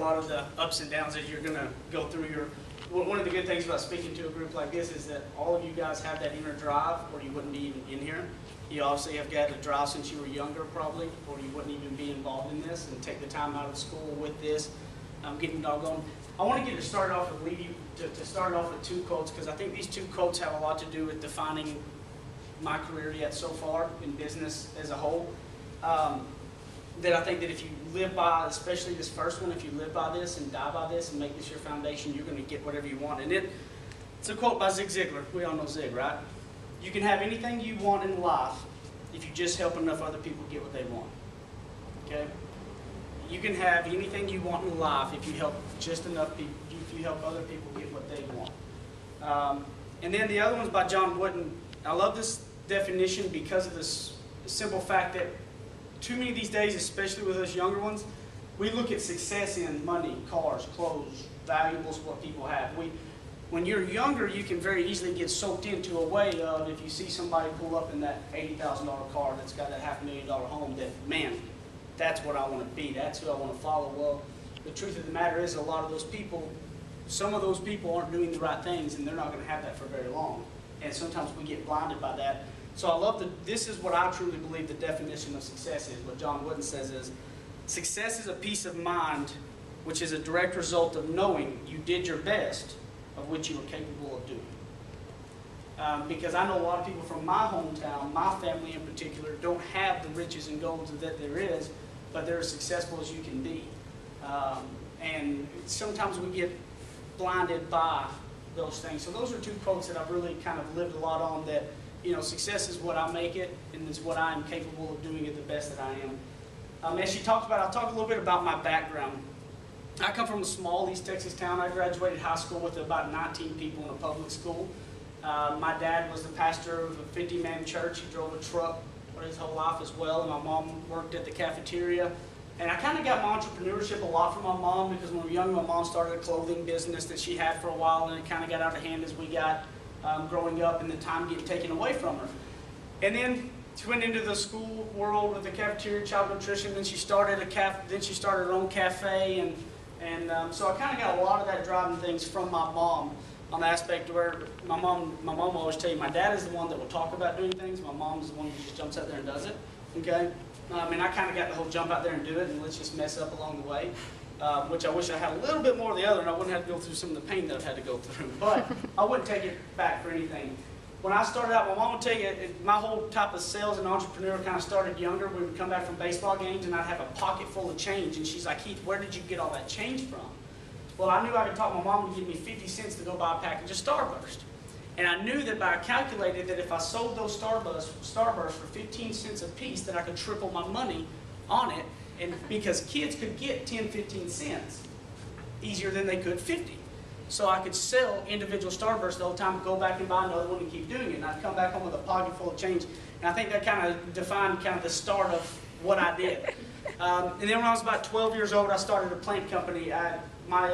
lot of the ups and downs that you're going to go through. One of the good things about speaking to a group like this is that all of you guys have that inner drive, or you wouldn't be even in here. You obviously have got a drive since you were younger, probably, or you wouldn't even be involved in this and take the time out of school with this. Getting doggone. I want to get to start off with start off with two quotes, because I think these two quotes have a lot to do with defining my career yet so far in business as a whole. That I think that if you live by, especially this first one, if you live by this and die by this and make this your foundation, you're going to get whatever you want. And it's a quote by Zig Ziglar. We all know Zig, right? You can have anything you want in life if you just help enough other people get what they want. Okay? You can have anything you want in life if you help just enough people, if you help other people get what they want. And then the other one's by John Wooden. I love this definition because of this simple fact that too many of these days, especially with us younger ones, we look at success in money, cars, clothes, valuables, what people have. When you're younger, you can very easily get soaked into a way of, if you see somebody pull up in that $80,000 car that's got that $500,000 home, that, man, that's what I want to be, that's who I want to follow. Well, the truth of the matter is a lot of those people, some of those people aren't doing the right things, and they're not going to have that for very long. And sometimes we get blinded by that. So I love this is what I truly believe the definition of success is. What John Wooden says is, success is a peace of mind which is a direct result of knowing you did your best of which you were capable of doing. Because I know a lot of people from my hometown, my family in particular, don't have the riches and golds that there is, but they're as successful as you can be. And sometimes we get blinded by those things. So those are two quotes that I've really kind of lived a lot on, that, you know, success is what I make it, and it's what I am capable of doing it the best that I am. As she talked about, I'll talk a little bit about my background. I come from a small East Texas town. I graduated high school with about 19 people in a public school. My dad was the pastor of a 50-man church. He drove a truck for his whole life as well, and my mom worked at the cafeteria. And I kind of got my entrepreneurship a lot from my mom, because when we were young, my mom started a clothing business that she had for a while, and it kind of got out of hand as we got growing up, and the time getting taken away from her. And then she went into the school world with the cafeteria, child nutrition. Then she started her own cafe, and so I kind of got a lot of that driving things from my mom, on the aspect where my mom will always tell you, my dad is the one that will talk about doing things. My mom's the one who just jumps out there and does it. Okay, and I kind of got the whole jump out there and do it, and let's just mess up along the way. Which I wish I had a little bit more of the other, and I wouldn't have to go through some of the pain that I've had to go through. But I wouldn't take it back for anything. When I started out, my mom would tell you, my whole type of sales and entrepreneur kind of started younger. We would come back from baseball games, and I'd have a pocket full of change. And she's like, Heath, where did you get all that change from? Well, I knew I could talk my mom to give me 50 cents to go buy a package of Starburst. And I knew that I calculated that if I sold those Starburst for 15 cents a piece, that I could triple my money on it. And because kids could get 10, 15 cents easier than they could 50. So I could sell individual Starbursts the whole time, go back and buy another one and keep doing it. And I'd come back home with a pocket full of change. And I think that kind of defined kind of the start of what I did. And then when I was about 12 years old, I started a plant company. My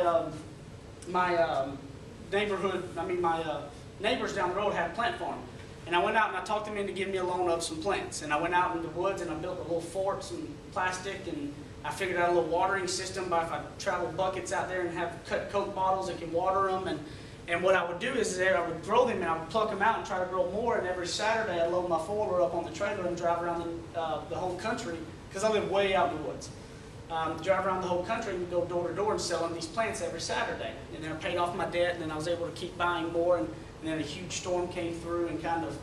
neighbors down the road had a plant farm. And I went out and I talked them into giving me a loan of some plants. And I went out in the woods and I built a little fort, some plastic, and I figured out a little watering system by if I travel buckets out there and have cut Coke bottles that can water them. And what I would do is I would grow them and I would pluck them out and try to grow more. And every Saturday I'd load my four-wheeler up on the trailer and drive around the whole country, because I live way out in the woods. Drive around the whole country and go door to door and selling these plants every Saturday. And then I paid off my debt, and then I was able to keep buying more. And then a huge storm came through and kind of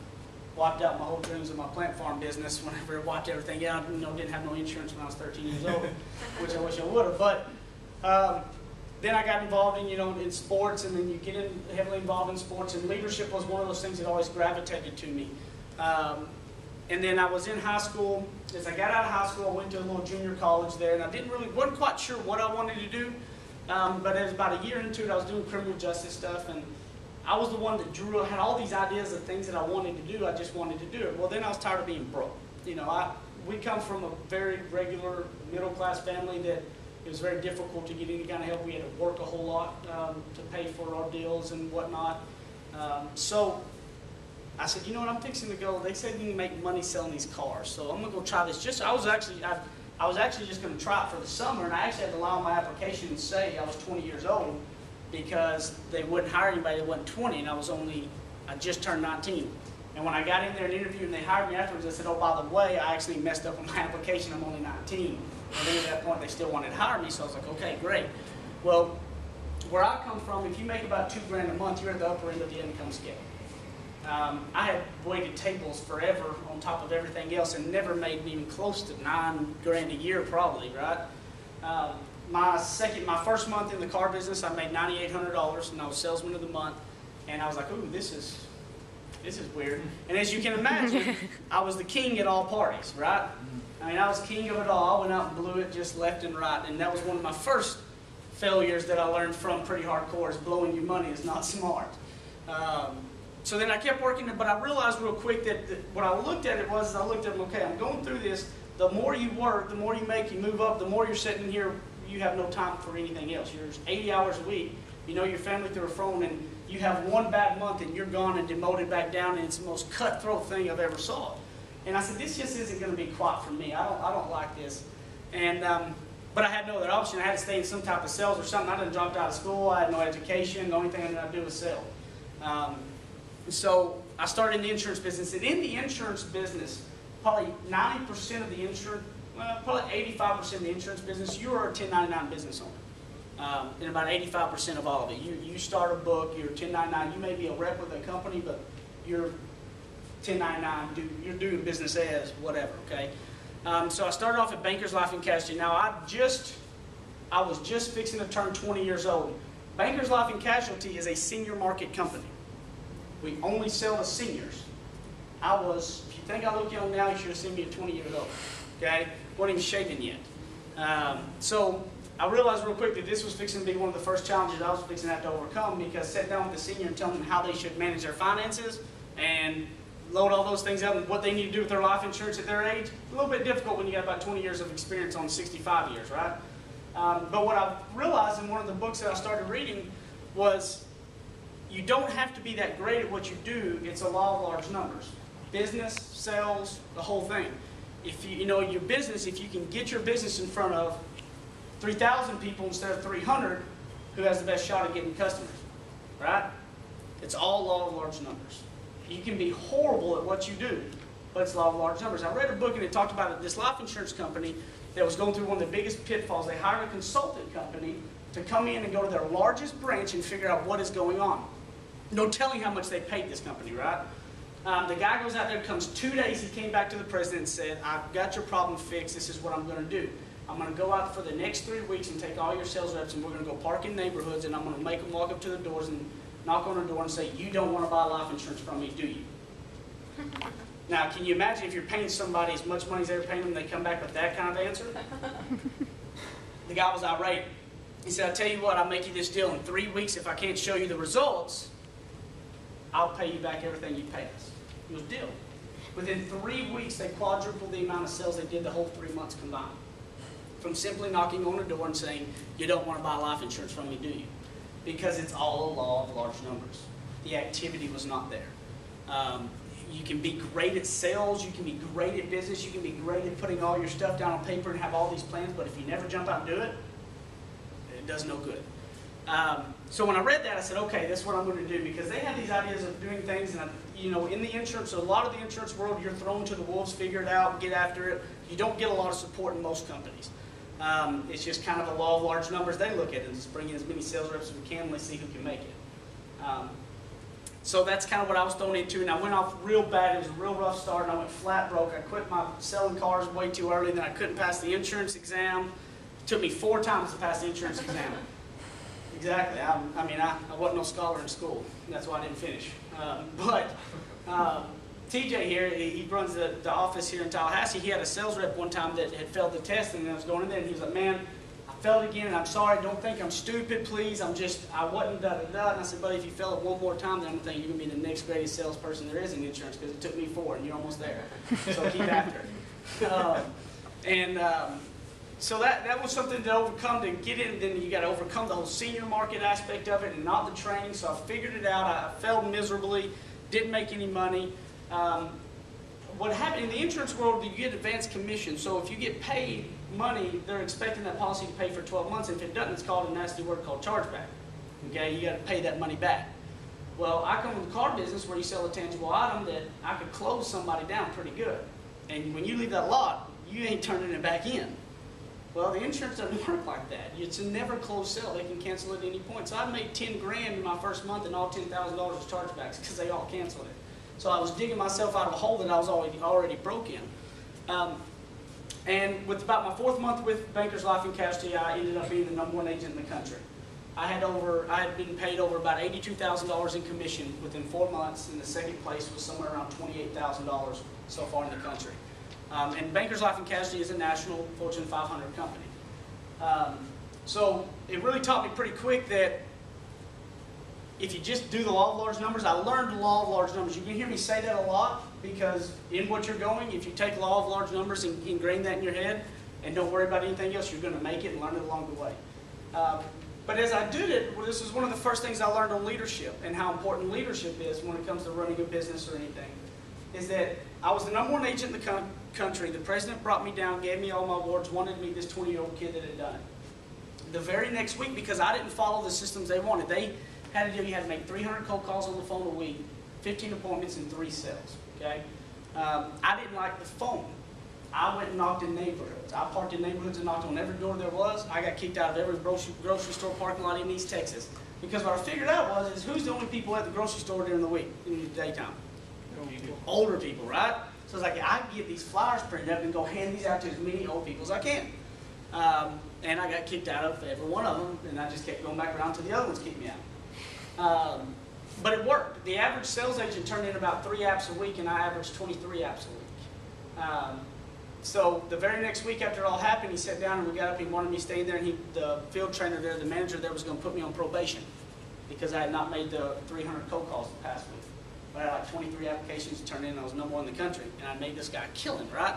wiped out my whole dreams of my plant farm business. Whenever it wiped everything out, didn't have no insurance when I was 13 years old, which I wish I would have. But then I got involved in sports, and then you get heavily involved in sports. And leadership was one of those things that always gravitated to me. And then I was in high school. As I got out of high school, I went to a little junior college there, and I wasn't quite sure what I wanted to do. But it was about a year into it, I was doing criminal justice stuff, and I was the one that had all these ideas of things that I wanted to do. I just wanted to do it. Well, then I was tired of being broke. We come from a very regular middle-class family that it was very difficult to get any kind of help. We had to work a whole lot to pay for our deals and whatnot. So I said, you know what, I'm fixing to go. They said you can make money selling these cars, so I'm going to go try this. I was actually just going to try it for the summer, and I actually had to lie on my application and say I was 20 years old because they wouldn't hire anybody that wasn't 20, and I just turned 19. And when I got in there and interviewed and they hired me afterwards, I said, oh, by the way, I actually messed up on my application, I'm only 19. And then at that point, they still wanted to hire me, so I was like, okay, great. Well, where I come from, if you make about $2,000 a month, you're at the upper end of the income scale. I had waited tables forever on top of everything else and never made even close to $9,000 a year probably, right? My first month in the car business, I made $9,800 and I was salesman of the month. And I was like, ooh, this is weird. And as you can imagine, I was the king at all parties, right? I mean, I was king of it all. I went out and blew it just left and right. And that was one of my first failures that I learned from pretty hardcore, is blowing your money is not smart. So then I kept working, but I realized real quick that what I looked at it was, I looked at them, okay, I'm going through this. The more you work, the more you make, you move up, the more you're sitting here, you have no time for anything else. You're 80 hours a week, you know your family through a phone, and you have one bad month and you're gone and demoted back down, and it's the most cutthroat thing I've ever saw. And I said, this just isn't going to be quite for me. I don't like this. And but I had no other option. I had to stay in some type of sales or something. I done dropped out of school. I had no education. The only thing I knew how to do was sell. So I started in the insurance business. And in the insurance business, probably 90% of the insurance, well, probably 85% of the insurance business, you are a 1099 business owner. And about 85% of all of it. You start a book, you're 1099. You may be a rep with a company, but you're 1099, you're doing business as whatever, okay? So I started off at Bankers Life and Casualty. Now I was just fixing to turn 20 years old. Bankers Life and Casualty is a senior market company. We only sell to seniors. If you think I look young now, you should have seen me at 20 years old, okay? Wasn't even shaving yet. So I realized real quick that this was fixing to be one of the first challenges I was fixing to have to overcome, because I sat down with the senior and tell them how they should manage their finances and load all those things up and what they need to do with their life insurance at their age. A little bit difficult when you got about 20 years of experience on 65 years, right? But what I realized in one of the books that I started reading was you don't have to be that great at what you do. It's a law of large numbers. Business, sales, the whole thing. If you know your business, if you can get your business in front of 3,000 people instead of 300, who has the best shot at getting customers, right? It's all law of large numbers. You can be horrible at what you do, but it's law of large numbers. I read a book and it talked about this life insurance company that was going through one of the biggest pitfalls. They hired a consultant company to come in and go to their largest branch and figure out what is going on. No telling how much they paid this company, right? The guy goes out there, comes 2 days, he came back to the president and said, I've got your problem fixed, this is what I'm going to do. I'm going to go out for the next 3 weeks and take all your sales reps and we're going to go park in neighborhoods and I'm going to make them walk up to the doors and knock on the door and say, you don't want to buy life insurance from me, do you? Now, can you imagine if you're paying somebody as much money as they're paying them, they come back with that kind of answer? The guy was irate. He said, I'll tell you what, I'll make you this deal. In 3 weeks, if I can't show you the results, I'll pay you back everything you pay us. It was a deal. Within 3 weeks, they quadrupled the amount of sales they did the whole 3 months combined. From simply knocking on the door and saying, you don't want to buy life insurance from me, do you? Because it's all a law of large numbers. The activity was not there. You can be great at sales, you can be great at business, you can be great at putting all your stuff down on paper and have all these plans, but if you never jump out and do it, it does no good. So when I read that, I said, okay, that's what I'm going to do, because they have these ideas of doing things, and you know, in the insurance, a lot of the insurance world, you're thrown to the wolves, figure it out, get after it. You don't get a lot of support in most companies. It's just kind of a law of large numbers. They look at it and just bring in as many sales reps as we can and let's see who can make it. So that's kind of what I was thrown into, and I went off real bad. It was a real rough start, and I went flat broke. I quit my selling cars way too early, then I couldn't pass the insurance exam. It took me 4 times to pass the insurance exam. Exactly. I mean, I wasn't no scholar in school. That's why I didn't finish. TJ here, he runs the office here in Tallahassee. He had a sales rep one time that had failed the test, and I was going in there, and he was like, man, I failed again, and I'm sorry. Don't think I'm stupid, please. I wasn't da-da-da. And I said, buddy, if you fail it one more time, then I'm thinking you're going to be the next greatest salesperson there is in insurance, because it took me 4, and you're almost there. So keep after it. So that was something to overcome to get in. Then you got to overcome the whole senior market aspect of it and not the training. So I figured it out. I failed miserably, didn't make any money. What happened in the insurance world, you get advanced commission. So if you get paid money, they're expecting that policy to pay for 12 months. If it doesn't, it's called a nasty word called chargeback. Okay, you got to pay that money back. Well, I come from the car business where you sell a tangible item that I could close somebody down pretty good. And when you leave that lot, you ain't turning it back in. Well, the insurance doesn't work like that. It's a never closed sale. They can cancel it at any point. So I made 10 grand in my first month, and all $10,000 was chargebacks because they all canceled it. So I was digging myself out of a hole that I was already broke in. And with about my 4th month with Bankers Life and Casualty, I ended up being the #1 agent in the country. I had been paid over about $82,000 in commission within 4 months, and the second place was somewhere around $28,000 so far in the country. And Bankers Life and Casualty is a national Fortune 500 company. So it really taught me pretty quick that if you just do the law of large numbers, I learned the law of large numbers. You can hear me say that a lot because in what you're going, if you take the law of large numbers and ingrain that in your head and don't worry about anything else, you're going to make it and learn it along the way. But as I did it, well, this was one of the first things I learned on leadership and how important leadership is when it comes to running a business or anything, is that I was the #1 agent in the country. The president brought me down, gave me all my awards, wanted to meet this 20-year-old kid that had done it. The very next week, because I didn't follow the systems they wanted, they had to do, you had to make 300 cold calls on the phone a week, 15 appointments, and 3 sales, okay? I didn't like the phone. I went and knocked in neighborhoods. I parked in neighborhoods and knocked on every door there was. I got kicked out of every grocery store parking lot in East Texas. Because what I figured out is who's the only people at the grocery store during the week, in the daytime? Older people, right? So it's like, I can get these flyers printed up and go hand these out to as many old people as I can. And I got kicked out of every one of them, and I just kept going back around until the other ones kicked me out. But it worked. The average sales agent turned in about 3 apps a week, and I averaged 23 apps a week. So the very next week after it all happened, he sat down and we got up. He wanted me to stay in there, and the field trainer there, the manager there, was going to put me on probation because I had not made the 300 cold calls the past week. But I had like 23 applications to turn in, and I was #1 in the country, and I made this guy kill him, right?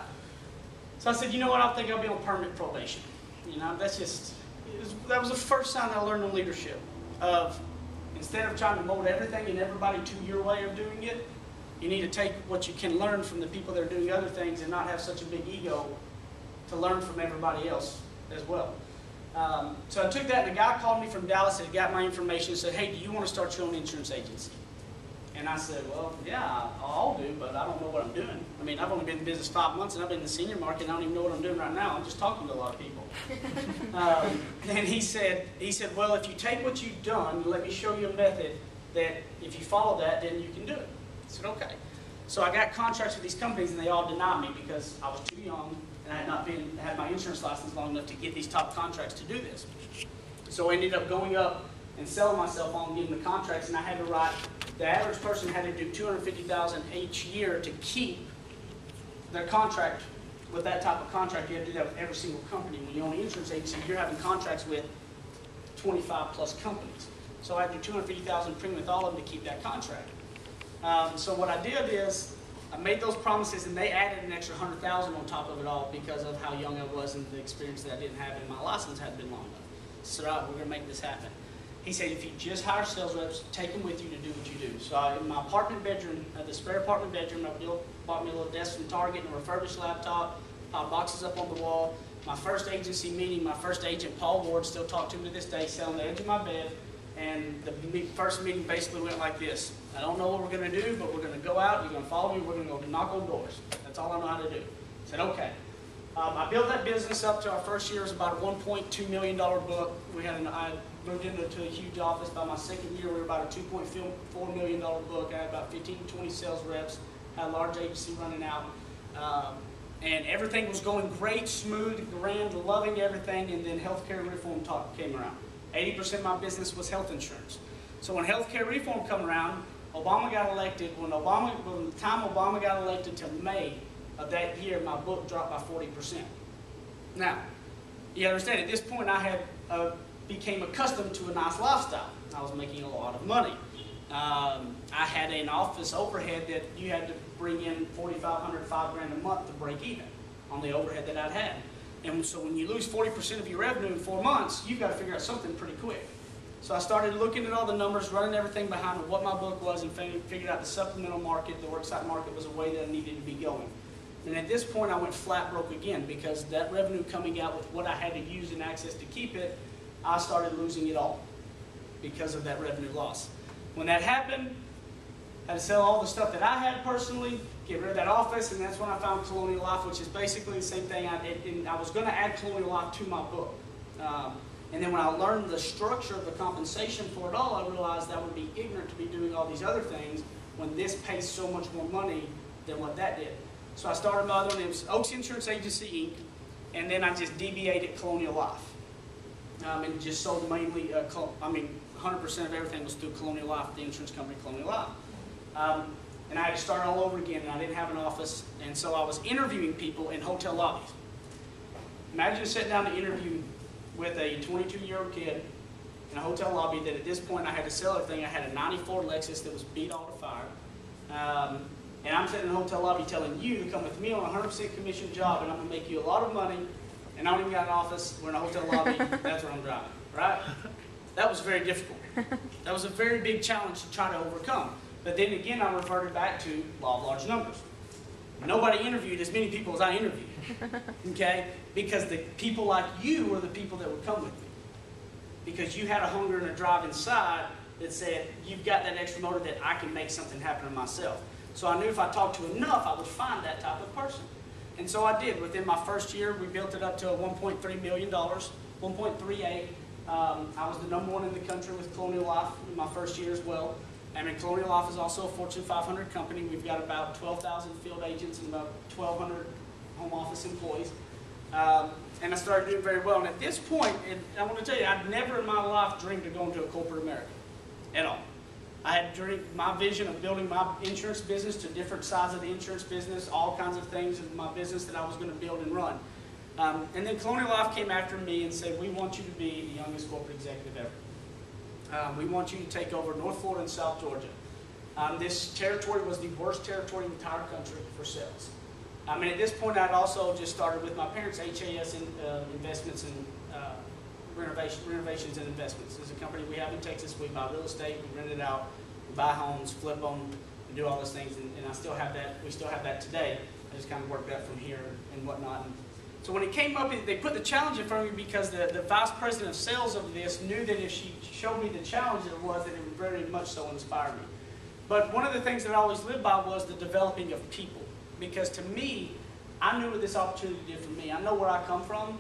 So I said, you know what, I think I'll be on permanent probation. You know, that's just, that was the first sign I learned on leadership of, instead of trying to mold everything and everybody to your way of doing it, you need to take what you can learn from the people that are doing other things and not have such a big ego to learn from everybody else as well. So I took that, and a guy called me from Dallas that got my information and said, hey, do you want to start your own insurance agency? And I said, well, yeah, I'll do, but I don't know what I'm doing. I mean, I've only been in business 5 months, and I've been in the senior market, and I don't even know what I'm doing right now. I'm just talking to a lot of people. And he said, well, if you take what you've done, let me show you a method that if you follow that, then you can do it. I said, okay. So I got contracts with these companies, and they all denied me because I was too young, and I had not had my insurance license long enough to get these top contracts to do this. So I ended up going up and selling myself on getting the contracts, and I had to write, the average person had to do $250,000 each year to keep their contract. With that type of contract, you have to do that with every single company. When you own an insurance agency, you're having contracts with 25 plus companies. So I had to do $250,000 premium with all of them to keep that contract. So what I did is, I made those promises, and they added an extra $100,000 on top of it all because of how young I was and the experience that I didn't have, and my license hadn't been long enough. So all right, we're going to make this happen. He said, if you just hire sales reps, take them with you to do what you do. So in my apartment bedroom, the spare apartment bedroom, I bought me a little desk from Target and a refurbished laptop, boxes up on the wall. My first agency meeting, my first agent, Paul Ward, still talk to him to this day, sat on the edge of my bed, and the first meeting basically went like this. I don't know what we're going to do, but we're going to go out, you're going to follow me, we're going to go knock on doors. That's all I know how to do. I said, okay. I built that business up to our first year. It was about a $1.2 million book. I moved into a huge office. By my second year, we were about a $2.4 million book. I had about 15 to 20 sales reps, had a large agency running out. And everything was going great, smooth, grand, loving everything, and then healthcare reform talk came around. 80% of my business was health insurance. So when healthcare reform came around, Obama got elected. When the time Obama got elected to May of that year, my book dropped by 40%. Now, you understand, at this point I had became accustomed to a nice lifestyle. I was making a lot of money. I had an office overhead that you had to bring in $4,500, $5,000 a month to break even on the overhead that I'd had. And so when you lose 40% of your revenue in 4 months, you've got to figure out something pretty quick. So I started looking at all the numbers, running everything behind what my book was, and figured out the supplemental market, the worksite market, was a way that I needed to be going. And at this point, I went flat broke again because that revenue coming out with what I had to use and access to keep it, I started losing it all because of that revenue loss. When that happened, I had to sell all the stuff that I had personally, get rid of that office, and that's when I found Colonial Life, which is basically the same thing. I was going to add Colonial Life to my book. And then when I learned the structure of the compensation for it all, I realized I would be ignorant to be doing all these other things when this pays so much more money than what that did. So I started my other one. It was Oakes Insurance Agency, Inc., and then I just DBA'd Colonial Life. And just sold mainly, 100% of everything was through Colonial Life, the insurance company Colonial Life. And I had to start all over again, and I didn't have an office, and so I was interviewing people in hotel lobbies. Imagine sitting down to interview with a 22-year-old kid in a hotel lobby that at this point I had to sell everything. I had a 94 Lexus that was beat all to fire. And I'm sitting in a hotel lobby telling you to come with me on a 100% commission job, and I'm going to make you a lot of money, and I don't even got an office. We're in a hotel lobby. That's where I'm driving, right? That was very difficult. That was a very big challenge to try to overcome. But then again, I reverted back to law of large numbers. Nobody interviewed as many people as I interviewed, okay? Because the people like you were the people that would come with me. Because you had a hunger and a drive inside that said, you've got that extra motive that I can make something happen to myself. So I knew if I talked to enough, I would find that type of person. And so I did. Within my first year, we built it up to $1.3 million, 1.38. I was the #1 in the country with Colonial Life in my first year as well. I mean, Colonial Life is also a Fortune 500 company. We've got about 12,000 field agents and about 1,200 home office employees. And I started doing very well. And at this point, and I want to tell you, I'd never in my life dreamed of going to a corporate America at all. I had dreamed my vision of building my insurance business to different sides of the insurance business, all kinds of things in my business that I was going to build and run. And then Colonial Life came after me and said, we want you to be the youngest corporate executive ever. We want you to take over North Florida and South Georgia. This territory was the worst territory in the entire country for sales. And at this point, I'd also just started with my parents' HAS Investments and Renovations and Investments. It's a company we have in Texas. We buy real estate, we rent it out, we buy homes, flip them, and do all those things. And I still have that. We still have that today. I just kind of worked that from here and whatnot. So when it came up, they put the challenge in front of me because the vice president of sales of this knew that if she showed me the challenge it was, that it would very much so inspire me. But one of the things that I always lived by was the developing of people. Because to me, I knew what this opportunity did for me. I know where I come from,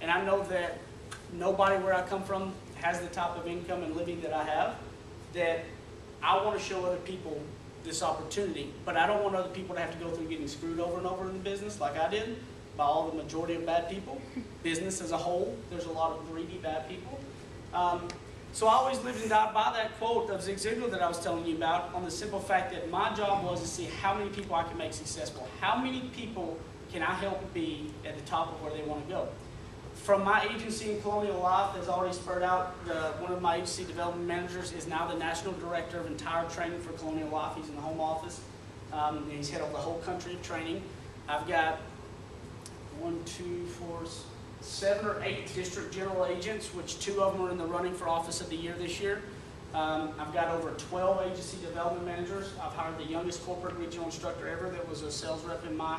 and I know that nobody where I come from has the type of income and living that I have, that I want to show other people this opportunity. But I don't want other people to have to go through getting screwed over and over in the business like I did. By all the majority of bad people. Business as a whole, there's a lot of greedy bad people. So I always lived and died by that quote of Zig Ziglar that I was telling you about, on the simple fact that my job was to see how many people I can make successful. How many people can I help be at the top of where they want to go? From my agency in Colonial Life, that's already spurred out, one of my agency development managers is now the national director of entire training for Colonial Life. He's in the home office, and he's head of the whole country of training. I've got 7 or 8 district general agents, which 2 of them are in the running for Office of the Year this year. I've got over 12 agency development managers. I've hired the youngest corporate regional instructor ever that was a sales rep in my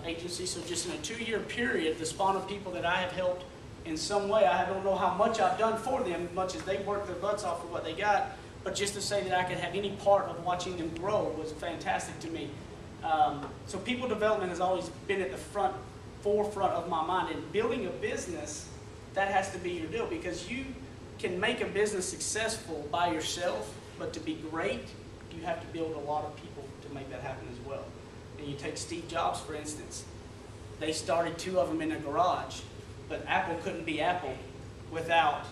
agency. So just in a 2-year period, the spawn of people that I have helped in some way, I don't know how much I've done for them, much as they worked their butts off for what they got, but just to say that I could have any part of watching them grow was fantastic to me. So people development has always been at the forefront of my mind. And building a business, that has to be your deal, because you can make a business successful by yourself, but to be great, you have to build a lot of people to make that happen as well. And you take Steve Jobs, for instance. They started 2 of them in a garage, but Apple couldn't be Apple without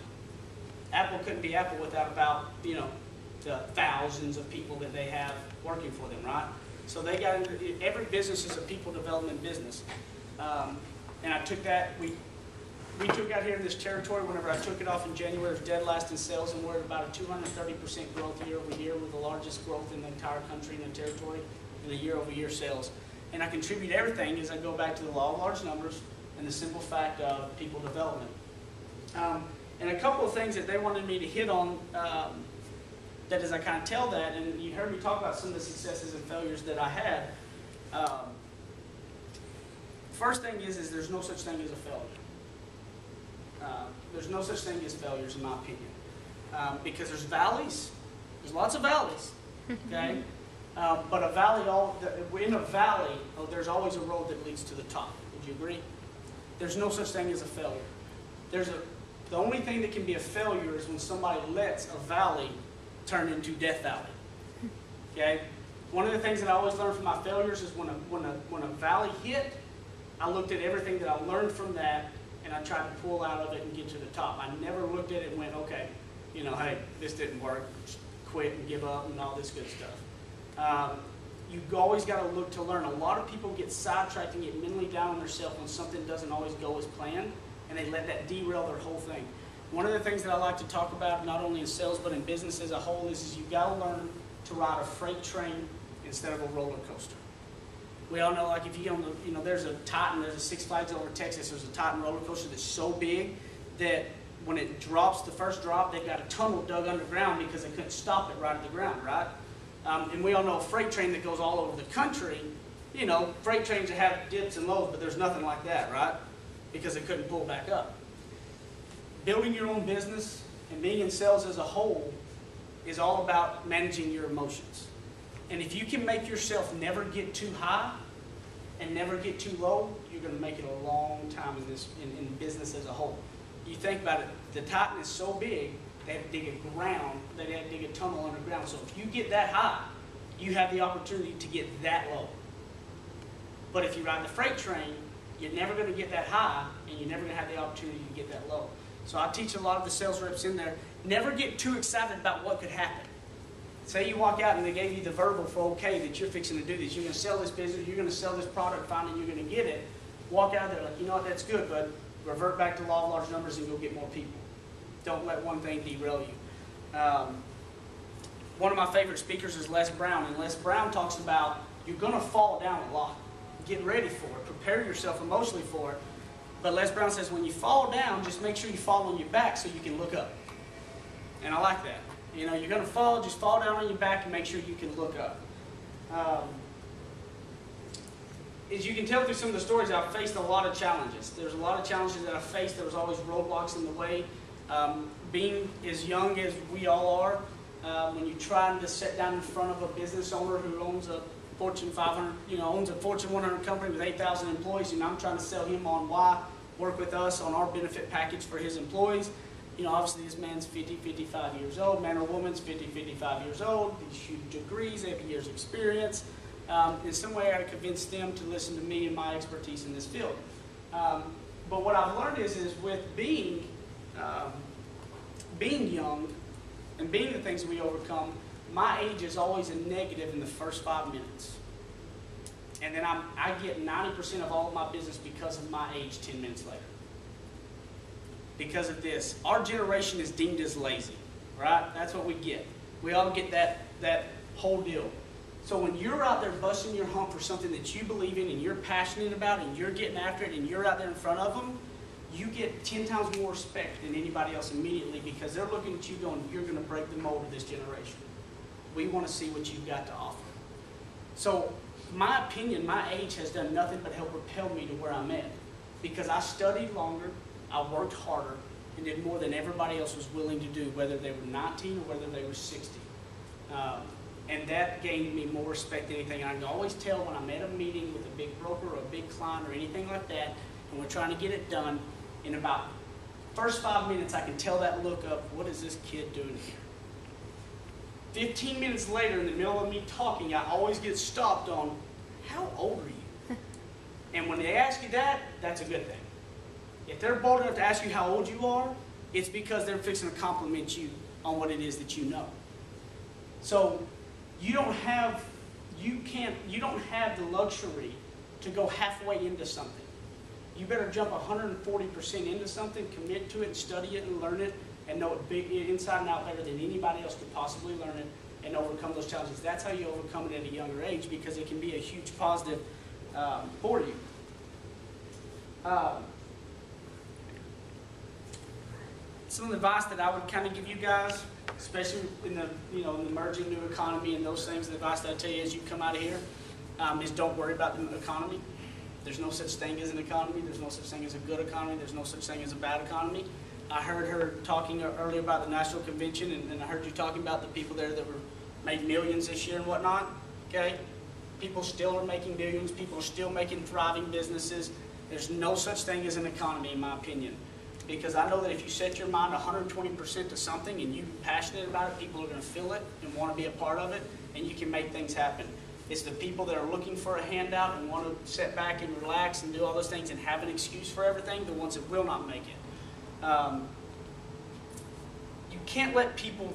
about, the thousands of people that they have working for them, right? So they got into, every business is a people development business. And I took that, we took out here in this territory, whenever I took it off in January, it was dead last in sales, and we're at about a 230% growth year over year, with the largest growth in the entire country and the territory in the year-over-year sales. And I contribute everything as I go back to the law of large numbers and the simple fact of people development. And a couple of things that they wanted me to hit on, that as I kind of tell that, and you heard me talk about some of the successes and failures that I had, First thing is there's no such thing as a failure. There's no such thing as failures, in my opinion, because there's valleys. There's lots of valleys, okay? But a valley, in a valley, there's always a road that leads to the top. Would you agree? There's no such thing as a failure. The only thing that can be a failure is when somebody lets a valley turn into Death Valley. Okay? One of the things that I always learned from my failures is when a valley hit, I looked at everything that I learned from that, and I tried to pull out of it and get to the top. I never looked at it and went, okay, hey, this didn't work, just quit and give up and all this good stuff. You've always got to look to learn. A lot of people get sidetracked and get mentally down on themselves when something doesn't always go as planned, and they let that derail their whole thing. One of the things that I like to talk about, not only in sales but in business as a whole, is you've got to learn to ride a freight train instead of a roller coaster. We all know, like if you get on the, there's a Titan, there's a Six Flags over Texas, there's a Titan roller coaster that's so big that when it drops, the first drop, they've got a tunnel dug underground because they couldn't stop it right at the ground, right? And we all know a freight train that goes all over the country, freight trains that have dips and lows, but there's nothing like that, right? Because they couldn't pull back up. Building your own business and being in sales as a whole is all about managing your emotions. And if you can make yourself never get too high and never get too low, you're going to make it a long time in business as a whole. You think about it, the Titan is so big, they have to dig a tunnel underground. So if you get that high, you have the opportunity to get that low. But if you ride the freight train, you're never going to get that high, and you're never going to have the opportunity to get that low. So I teach a lot of the sales reps in there, never get too excited about what could happen. Say you walk out and they gave you the verbal for okay that you're fixing to do this. You're going to sell this business, you're going to sell this product, fine, and you're going to get it. Walk out there like, you know what, that's good, but revert back to law of large numbers and go get more people. Don't let one thing derail you. One of my favorite speakers is Les Brown, and Les Brown talks about you're going to fall down a lot. Get ready for it. Prepare yourself emotionally for it. But Les Brown says when you fall down, just make sure you fall on your back so you can look up. And I like that. You're going to fall, just fall down on your back and make sure you can look up. As you can tell through some of the stories, I've faced a lot of challenges. There's a lot of challenges that I've faced. There was always roadblocks in the way. Being as young as we all are, when you're trying to sit down in front of a business owner who owns a Fortune 500, owns a Fortune 100 company with 8,000 employees, and I'm trying to sell him on why work with us on our benefit package for his employees. Obviously this man's 50, 55 years old, man or woman's 50, 55 years old, these huge degrees, they have years experience. In some way I convinced them to listen to me and my expertise in this field. But what I've learned is with being young and being the things that we overcome, my age is always a negative in the first 5 minutes. And then I get 90% of all of my business because of my age 10 minutes later. Because of this. Our generation is deemed as lazy, right? That's what we get. We all get that whole deal. So when you're out there busting your hump for something that you believe in and you're passionate about and you're getting after it and you're out there in front of them, you get 10 times more respect than anybody else immediately because they're looking at you going, you're going to break the mold of this generation. We want to see what you've got to offer. So my opinion, my age has done nothing but help propel me to where I'm at because I studied longer, I worked harder, and did more than everybody else was willing to do, whether they were 19 or whether they were 60. And that gained me more respect than anything. I can always tell when I'm at a meeting with a big broker or a big client or anything like that, and we're trying to get it done, in about first 5 minutes I can tell that look up, what is this kid doing here? 15 minutes later, in the middle of me talking, I always get stopped on, how old are you? And when they ask you that, that's a good thing. If they're bold enough to ask you how old you are, it's because they're fixing to compliment you on what it is that you know. So you don't have the luxury to go halfway into something. You better jump 140% into something, commit to it, and study it and learn it, and know it inside and out better than anybody else could possibly learn it and overcome those challenges. That's how you overcome it at a younger age because it can be a huge positive for you. Some of the advice that I would kind of give you guys, especially in the in the emerging new economy and those things, the advice that I tell you as you come out of here is don't worry about the economy. There's no such thing as an economy. There's no such thing as a good economy. There's no such thing as a bad economy. I heard her talking earlier about the National Convention, and I heard you talking about the people there that were made millions this year and whatnot. Okay? People still are making millions. People are still making thriving businesses. There's no such thing as an economy, in my opinion. Because I know that if you set your mind 120% to something and you're passionate about it, people are going to feel it and want to be a part of it, and you can make things happen. It's the people that are looking for a handout and want to sit back and relax and do all those things and have an excuse for everything, the ones that will not make it. You can't let people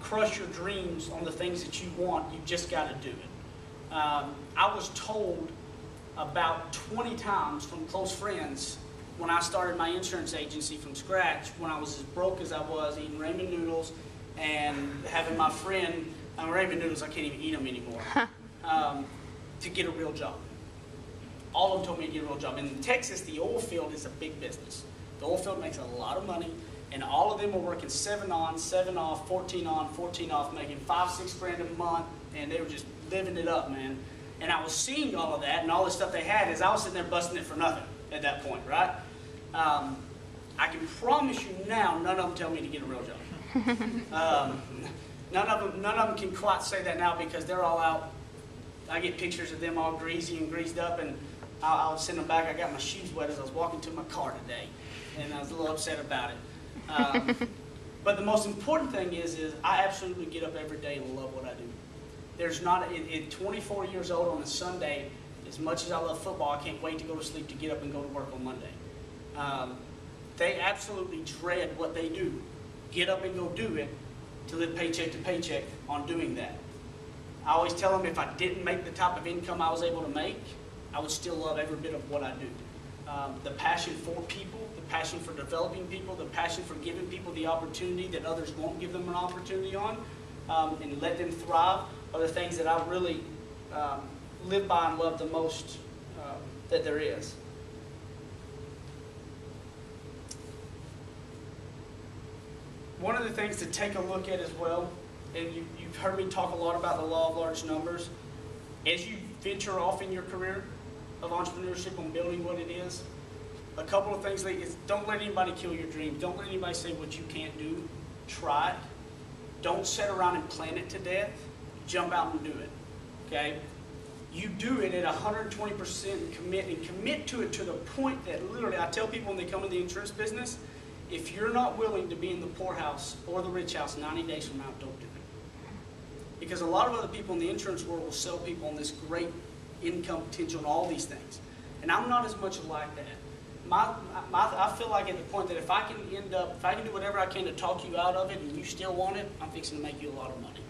crush your dreams on the things that you want. You just got to do it. I was told about 20 times from close friends when I started my insurance agency from scratch, when I was as broke as I was, eating ramen noodles and having my friend, ramen noodles, I can't even eat them anymore, to get a real job. All of them told me to get a real job. And in Texas, the oil field is a big business. The oil field makes a lot of money, and all of them were working 7 on, 7 off, 14 on, 14 off, making $5-6 grand a month, and they were just living it up, man. And I was seeing all of that and all the stuff they had as I was sitting there busting it for nothing at that point, right? I can promise you now, none of them tell me to get a real job. None of them can quite say that now because they're all out. I get pictures of them all greasy and greased up, and I'll send them back. I got my shoes wet as I was walking to my car today, and I was a little upset about it. But the most important thing is I absolutely get up every day and love what I do. There's not, at 24 years old on a Sunday, as much as I love football, I can't wait to go to sleep to get up and go to work on Monday. They absolutely dread what they do. Get up and go do it to live paycheck to paycheck on doing that. I always tell them if I didn't make the type of income I was able to make, I would still love every bit of what I do. The passion for people, the passion for developing people, the passion for giving people the opportunity that others won't give them an opportunity on, and let them thrive are the things that I really live by and love the most that there is. One of the things to take a look at as well, and you've heard me talk a lot about the law of large numbers, as you venture off in your career of entrepreneurship on building what it is, a couple of things like is don't let anybody kill your dream. Don't let anybody say what you can't do. Try it. Don't sit around and plan it to death. Jump out and do it. Okay? You do it at 120% commit, and commit to it to the point that literally I tell people when they come in the insurance business, if you're not willing to be in the poorhouse or the rich house 90 days from now, don't do it. Because a lot of other people in the insurance world will sell people on this great income potential and all these things. And I'm not as much like that. I feel like at the point that if I can do whatever I can to talk you out of it and you still want it, I'm fixing to make you a lot of money.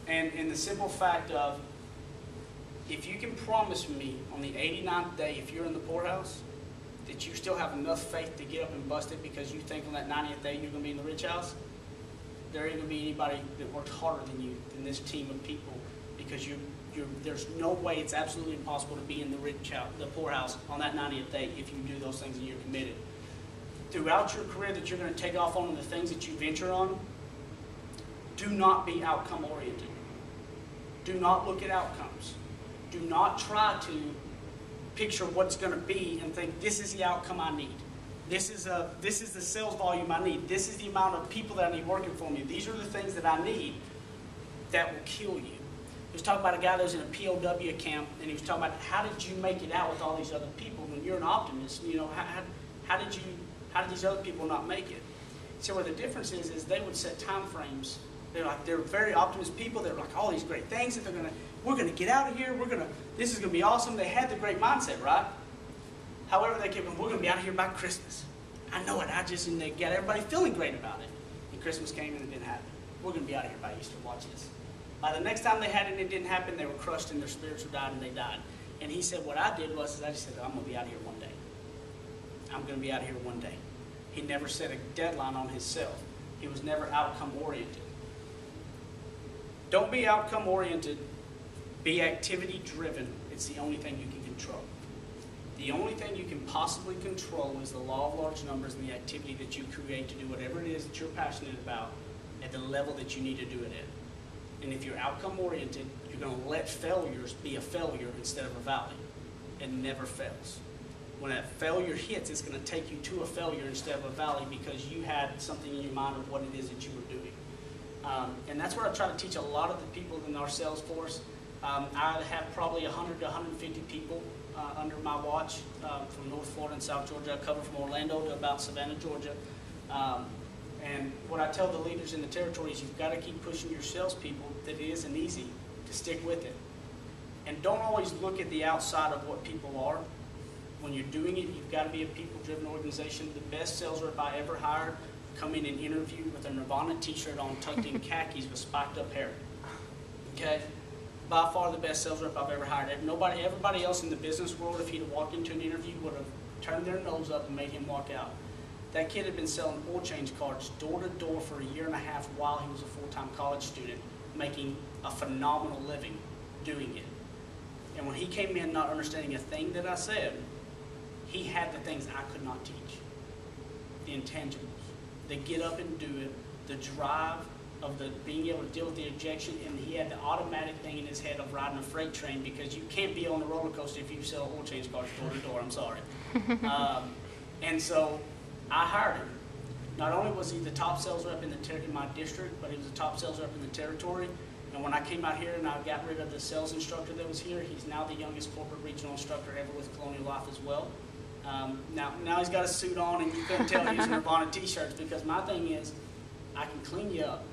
And the simple fact of, if you can promise me on the 89th day, if you're in the poorhouse, that you still have enough faith to get up and bust it because you think on that 90th day you're going to be in the rich house, there ain't going to be anybody that works harder than you in this team of people, because there's no way, it's absolutely impossible to be in the the poorhouse on that 90th day if you do those things and you're committed. Throughout your career that you're going to take off on and the things that you venture on, do not be outcome oriented. Do not look at outcomes. Do not try to picture what's going to be and think this is the outcome I need. This is the sales volume I need. This is the amount of people that I need working for me. These are the things that I need that will kill you. He was talking about a guy that was in a POW camp, and he was talking about how did you make it out with all these other people when you're an optimist? You know, how did these other people not make it? So what the difference is they would set time frames. They're very optimist people. They're like all these great things that we're gonna get out of here. This is gonna be awesome. They had the great mindset, right? However, they kept going, we're gonna be out of here by Christmas. I know it. And they got everybody feeling great about it. And Christmas came and it didn't happen. We're gonna be out of here by Easter. Watch this. By the next time they had it and it didn't happen, they were crushed and their spirits were died and they died. And he said, what I did was I just said, I'm gonna be out of here one day. I'm gonna be out of here one day. He never set a deadline on himself. He was never outcome oriented. Don't be outcome oriented. Be activity driven. It's the only thing you can control. The only thing you can possibly control is the law of large numbers and the activity that you create to do whatever it is that you're passionate about at the level that you need to do it at. And if you're outcome oriented, you're going to let failures be a failure instead of a valley. it never fails. When that failure hits, it's going to take you to a failure instead of a valley because you had something in your mind of what it is that you were doing. And that's what I try to teach a lot of the people in our sales force. I have probably 100 to 150 people under my watch from North Florida and South Georgia. I cover from Orlando to about Savannah, Georgia. And what I tell the leaders in the territory is you've got to keep pushing your salespeople that it isn't easy to stick with it. And don't always look at the outside of what people are. When you're doing it, you've got to be a people-driven organization. The best sales rep I ever hired come in and interview with a Nirvana t-shirt on, tucked in khakis with spiked up hair. Okay? By far the best sales rep I've ever hired. Everybody else in the business world, if he'd have walked into an interview, would have turned their nose up and made him walk out. That kid had been selling oil change cards door to door for a year and a half while he was a full-time college student, making a phenomenal living doing it. And when he came in not understanding a thing that I said, he had the things I could not teach. The intangibles, the get up and do it, the drive of the being able to deal with the objection, and he had the automatic thing in his head of riding a freight train because you can't be on the roller coaster if you sell oil change cards door to door, I'm sorry. And so I hired him. Not only was he the top sales rep in my district, but he was the top sales rep in the territory. And when I came out here and I got rid of the sales instructor that was here, he's now the youngest corporate regional instructor ever with Colonial Life as well. Now he's got a suit on and you couldn't tell he's in Nirvana t-shirts because my thing is I can clean you up.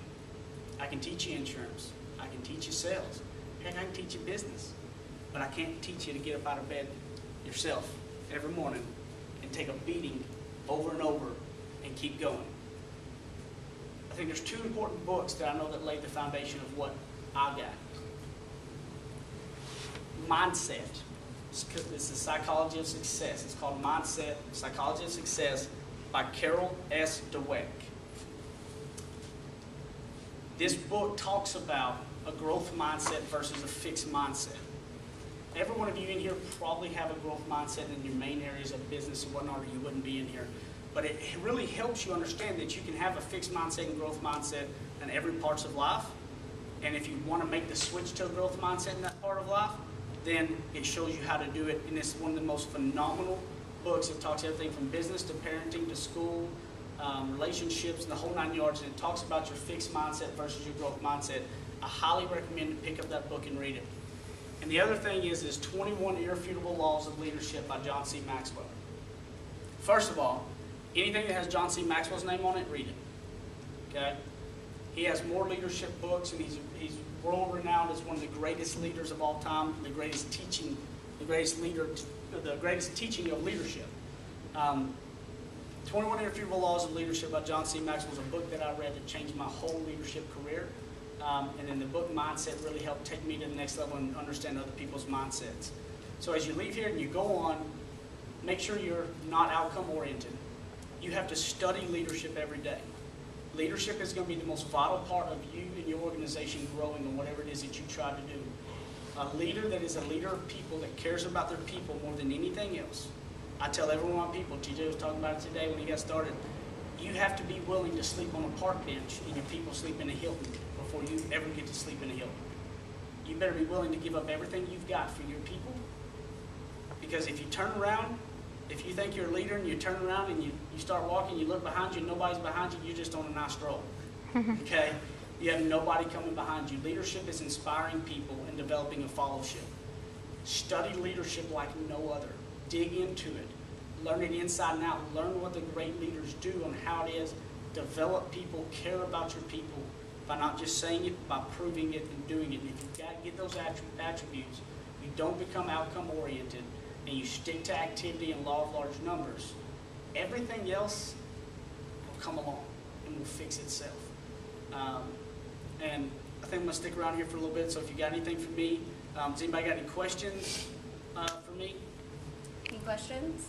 I can teach you insurance. I can teach you sales. Heck, I can teach you business. But I can't teach you to get up out of bed yourself every morning and take a beating over and over and keep going. I think there's two important books that I know that laid the foundation of what I got. Mindset. It's the Psychology of Success. It's called Mindset, Psychology of Success by Carol S. Dweck. This book talks about a growth mindset versus a fixed mindset. Every one of you in here probably have a growth mindset in your main areas of business and whatnot, or you wouldn't be in here. But it really helps you understand that you can have a fixed mindset and growth mindset in every parts of life. And if you want to make the switch to a growth mindset in that part of life, then it shows you how to do it. And it's one of the most phenomenal books. It talks everything from business to parenting to school, relationships, and the whole 9 yards. And it talks about your fixed mindset versus your growth mindset. I highly recommend to pick up that book and read it. And the other thing is 21 Irrefutable Laws of Leadership by John C. Maxwell. First of all, anything that has John C. Maxwell's name on it, read it. Okay? He has more leadership books, and he's world-renowned as one of the greatest leaders of all time, the greatest teaching of leadership. 21 Irrefutable Laws of Leadership by John C. Maxwell was a book that I read that changed my whole leadership career. And then the book Mindset really helped take me to the next level and understand other people's mindsets. So as you leave here and you go on, make sure you're not outcome-oriented. You have to study leadership every day. Leadership is going to be the most vital part of you and your organization growing in whatever it is that you try to do. A leader that is a leader of people that cares about their people more than anything else. I tell every one of my people, TJ was talking about it today when he got started, you have to be willing to sleep on a park bench and your people sleep in a Hilton before you ever get to sleep in a Hilton. You better be willing to give up everything you've got for your people, because if you turn around, if you think you're a leader and you turn around and you start walking, you look behind you and nobody's behind you, you're just on a nice stroll. Okay? You have nobody coming behind you. Leadership is inspiring people and developing a fellowship. Study leadership like no other. Dig into it. Learn it inside and out. Learn what the great leaders do and how it is. Develop people, care about your people by not just saying it, by proving it and doing it. And if you've got to get those attributes, you don't become outcome-oriented, and you stick to activity and law of large numbers, everything else will come along and will fix itself. And I think I'm going to stick around here for a little bit, so if you got anything for me, has anybody got any questions for me? Any questions?